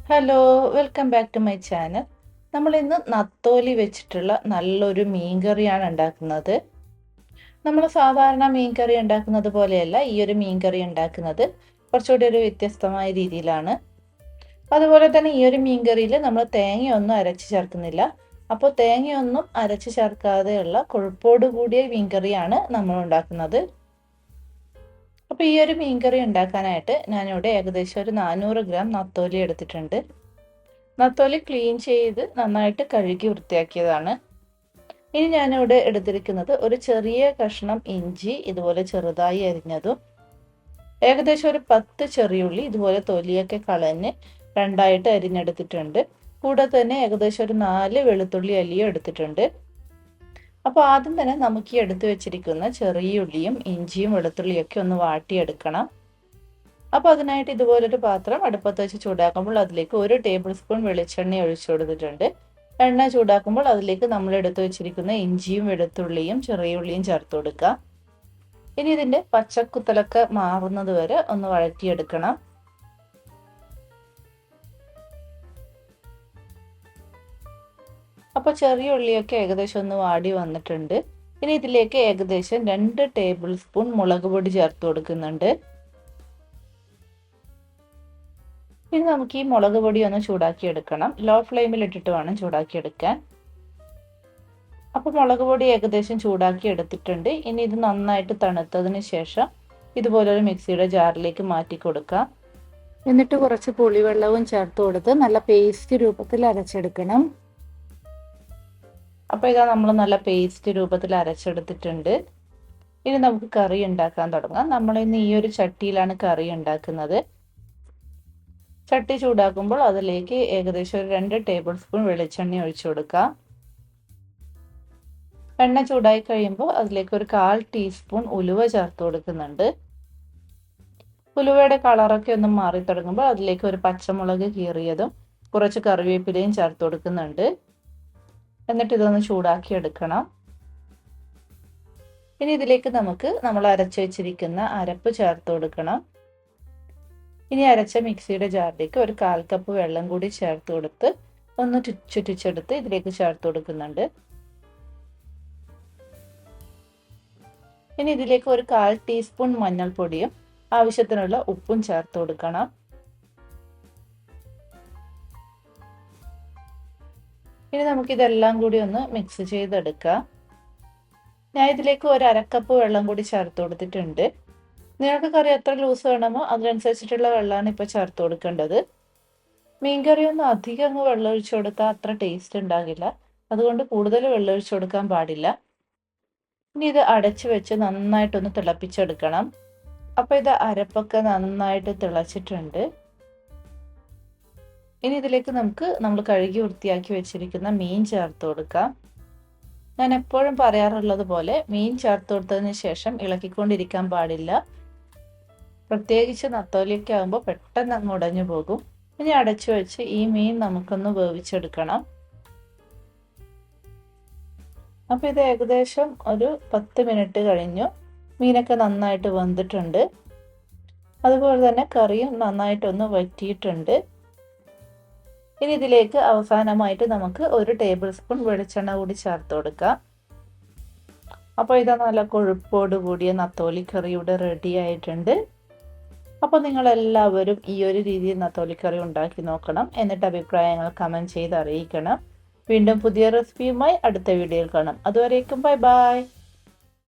Hello, welcome back to my channel. നമ്മൾ ഇന്ന് നത്തോലി വെച്ചിട്ടുള്ള നല്ലൊരു മീൻകറിയാണ് ഉണ്ടാക്കുന്നത്. നമ്മൾ സാധാരണ മീൻകറി ഉണ്ടാക്കുന്നത് പോലെയല്ല ഈ ഒരു മീൻകറി ഉണ്ടാക്കുന്നത്. കുറച്ചുകൂടി ഒരു വ്യത്യസ്തമായ രീതിയിലാണ്. അതുപോലെ തന്നെ ഈ ഒരു മീൻകറിയിൽ നമ്മൾ തേങ്ങയൊന്നും അരച്ച് ചേർക്കുന്നില്ല. അപ്പോൾ തേങ്ങയൊന്നും അരച്ച് ചേർക്കാതെയുള്ള കൊഴുപ്പോട് കൂടിയ മീൻകറിയാണ് നമ്മൾ ഉണ്ടാക്കുന്നത്. അപ്പോൾ ഈ ഒരു മീൻകറി ഉണ്ടാക്കാനായിട്ട് ഞാനിവിടെ ഏകദേശം ഒരു 400 ഗ്രാം നത്തോലി എടുത്തിട്ടുണ്ട്. നത്തോലി ക്ലീൻ ചെയ്ത് നന്നായിട്ട് കഴുകി വൃത്തിയാക്കിയതാണ്. ഇനി ഞാനിവിടെ എടുത്തിരിക്കുന്നത് ഒരു ചെറിയ കഷ്ണം ഇഞ്ചി ഇതുപോലെ ചെറുതായി അരിഞ്ഞതും ഏകദേശം ഒരു 10 ചെറിയുള്ളി ഇതുപോലെ തൊലിയൊക്കെ കളഞ്ഞ് രണ്ടായിട്ട് അരിഞ്ഞെടുത്തിട്ടുണ്ട്. കൂടെ തന്നെ ഏകദേശം ഒരു 4 വെളുത്തുള്ളി അല്ലിയും എടുത്തിട്ടുണ്ട്. അപ്പോൾ ആദ്യം തന്നെ നമുക്ക് ഈ എടുത്തു വെച്ചിരിക്കുന്ന ചെറിയ ഉള്ളിയും ഇഞ്ചിയും വെളുത്തുള്ളിയൊക്കെ ഒന്ന് വാട്ടിയെടുക്കണം. അപ്പോൾ അതിനായിട്ട് ഇതുപോലൊരു പാത്രം അടുപ്പത്ത് വെച്ച് ചൂടാക്കുമ്പോൾ അതിലേക്ക് 1 ടേബിൾ സ്പൂൺ വെളിച്ചെണ്ണ ഒഴിച്ചു കൊടുത്തിട്ടുണ്ട്. എണ്ണ ചൂടാക്കുമ്പോൾ അതിലേക്ക് നമ്മൾ എടുത്തു വെച്ചിരിക്കുന്ന ഇഞ്ചിയും വെളുത്തുള്ളിയും ചെറിയ ഉള്ളിയും ചേർത്ത് കൊടുക്കുക. ഇനി ഇതിൻ്റെ പച്ചക്കുത്തലൊക്കെ മാറുന്നത് വരെ ഒന്ന് വഴറ്റിയെടുക്കണം. അപ്പോൾ ചെറിയ ഉള്ളിയൊക്കെ ഏകദേശം ഒന്ന് വാടി വന്നിട്ടുണ്ട്. ഇനി ഇതിലേക്ക് ഏകദേശം 2 ടേബിൾ സ്പൂൺ മുളക് പൊടി ചേർത്ത് കൊടുക്കുന്നുണ്ട്. ഇനി നമുക്ക് ഈ മുളക് പൊടി ഒന്ന് ചൂടാക്കി എടുക്കണം. ലോ ഫ്ലെയിമിൽ ഇട്ടിട്ട് വേണം ചൂടാക്കി എടുക്കാൻ. അപ്പോൾ മുളക് പൊടി ഏകദേശം ചൂടാക്കി എടുത്തിട്ടുണ്ട്. ഇനി ഇത് നന്നായിട്ട് തണുത്തതിന് ശേഷം ഇതുപോലൊരു മിക്സിയുടെ ജാറിലേക്ക് മാറ്റി കൊടുക്കാം. എന്നിട്ട് കുറച്ച് പുളിവെള്ളവും ചേർത്ത് കൊടുത്ത് നല്ല പേസ്റ്റ് രൂപത്തിൽ അരച്ചെടുക്കണം. അപ്പോൾ ഇതാ നമ്മൾ നല്ല പേസ്റ്റ് രൂപത്തിൽ അരച്ചെടുത്തിട്ടുണ്ട്. ഇനി നമുക്ക് കറി ഉണ്ടാക്കാൻ തുടങ്ങാം. നമ്മളിന്ന് ഈ ഒരു ചട്ടിയിലാണ് കറി ഉണ്ടാക്കുന്നത്. ചട്ടി ചൂടാക്കുമ്പോൾ അതിലേക്ക് ഏകദേശം ഒരു 2 ടേബിൾ സ്പൂൺ വെളിച്ചെണ്ണ ഒഴിച്ചു കൊടുക്കാം. എണ്ണ ചൂടായി കഴിയുമ്പോൾ അതിലേക്ക് ഒരു 1/4 ടീസ്പൂൺ ഉലുവ ചേർത്ത് കൊടുക്കുന്നുണ്ട്. ഉലുവയുടെ കളറൊക്കെ ഒന്ന് മാറി തുടങ്ങുമ്പോൾ അതിലേക്ക് ഒരു പച്ചമുളക് കീറിയതും കുറച്ച് കറിവേപ്പിലയും ചേർത്ത് കൊടുക്കുന്നുണ്ട്. എന്നിട്ട് ഇതൊന്ന് ചൂടാക്കി എടുക്കണം. ഇനി ഇതിലേക്ക് നമ്മൾ അരച്ചു വെച്ചിരിക്കുന്ന അരപ്പ് ചേർത്ത് കൊടുക്കണം. ഇനി അരച്ച മിക്സിയുടെ ജാറിലേക്ക് ഒരു 1/4 കപ്പ് വെള്ളം കൂടി ചേർത്ത് കൊടുത്ത് ഒന്ന് ചുറ്റിച്ചെടുത്ത് ഇതിലേക്ക് ചേർത്ത് കൊടുക്കുന്നുണ്ട്. ഇനി ഇതിലേക്ക് ഒരു 1/4 ടീസ്പൂൺ മഞ്ഞൾപ്പൊടിയും ആവശ്യത്തിനുള്ള ഉപ്പും ചേർത്ത് കൊടുക്കണം. ഇനി നമുക്കിതെല്ലാം കൂടി ഒന്ന് മിക്സ് ചെയ്തെടുക്കാം. ഞാൻ ഇതിലേക്ക് ഒരു 1/2 കപ്പ് വെള്ളം കൂടി ചേർത്ത് കൊടുത്തിട്ടുണ്ട്. നിങ്ങൾക്ക് കറി എത്ര ലൂസ് വേണമോ അതിനനുസരിച്ചിട്ടുള്ള വെള്ളമാണ് ഇപ്പോൾ ചേർത്ത് കൊടുക്കേണ്ടത്. മീൻകറി ഒന്നും അധികം അങ്ങ് വെള്ളം ഒഴിച്ചു കൊടുത്താൽ അത്ര ടേസ്റ്റ് ഉണ്ടാകില്ല. അതുകൊണ്ട് കൂടുതൽ വെള്ളം ഒഴിച്ചു കൊടുക്കാൻ പാടില്ല. ഇനി ഇത് അടച്ചു വെച്ച് നന്നായിട്ടൊന്ന് തിളപ്പിച്ചെടുക്കണം. അപ്പോൾ ഇത് അരപ്പൊക്കെ നന്നായിട്ട് തിളച്ചിട്ടുണ്ട്. ഇനി ഇതിലേക്ക് നമ്മൾ കഴുകി വൃത്തിയാക്കി വെച്ചിരിക്കുന്ന മീൻ ചേർത്ത് കൊടുക്കാം. ഞാൻ എപ്പോഴും പറയാറുള്ളത് പോലെ മീൻ ചേർത്ത് കൊടുത്തതിന് ശേഷം ഇളക്കിക്കൊണ്ടിരിക്കാൻ പാടില്ല. പ്രത്യേകിച്ച് നത്തോലിയൊക്കെ ആകുമ്പോൾ പെട്ടെന്ന് അങ്ങ് ഉടഞ്ഞു പോകും. ഇനി അടച്ചു വെച്ച് ഈ മീൻ നമുക്കൊന്ന് വേവിച്ചെടുക്കണം. അപ്പോൾ ഇത് ഏകദേശം ഒരു 10 മിനിറ്റ് കഴിഞ്ഞു. മീനൊക്കെ നന്നായിട്ട് വെന്തിട്ടുണ്ട്. അതുപോലെ തന്നെ കറിയും നന്നായിട്ടൊന്ന് വറ്റിയിട്ടുണ്ട്. ഇനി ഇതിലേക്ക് അവസാനമായിട്ട് നമുക്ക് 1 ടേബിൾ സ്പൂൺ വെളിച്ചെണ്ണ കൂടി ചേർത്ത് കൊടുക്കാം. അപ്പോൾ ഇത് നല്ല കൊഴുപ്പോട് കൂടിയ നത്തോലി കറി ഇവിടെ റെഡി ആയിട്ടുണ്ട്. അപ്പോൾ നിങ്ങളെല്ലാവരും ഈ ഒരു രീതിയിൽ നത്തോലി കറി ഉണ്ടാക്കി നോക്കണം. എന്നിട്ട് അഭിപ്രായങ്ങൾ കമൻറ്റ് ചെയ്ത് അറിയിക്കണം. വീണ്ടും പുതിയ റെസിപ്പിയുമായി അടുത്ത വീഡിയോയിൽ കാണാം. അതുവരേക്കും ബൈ ബൈ.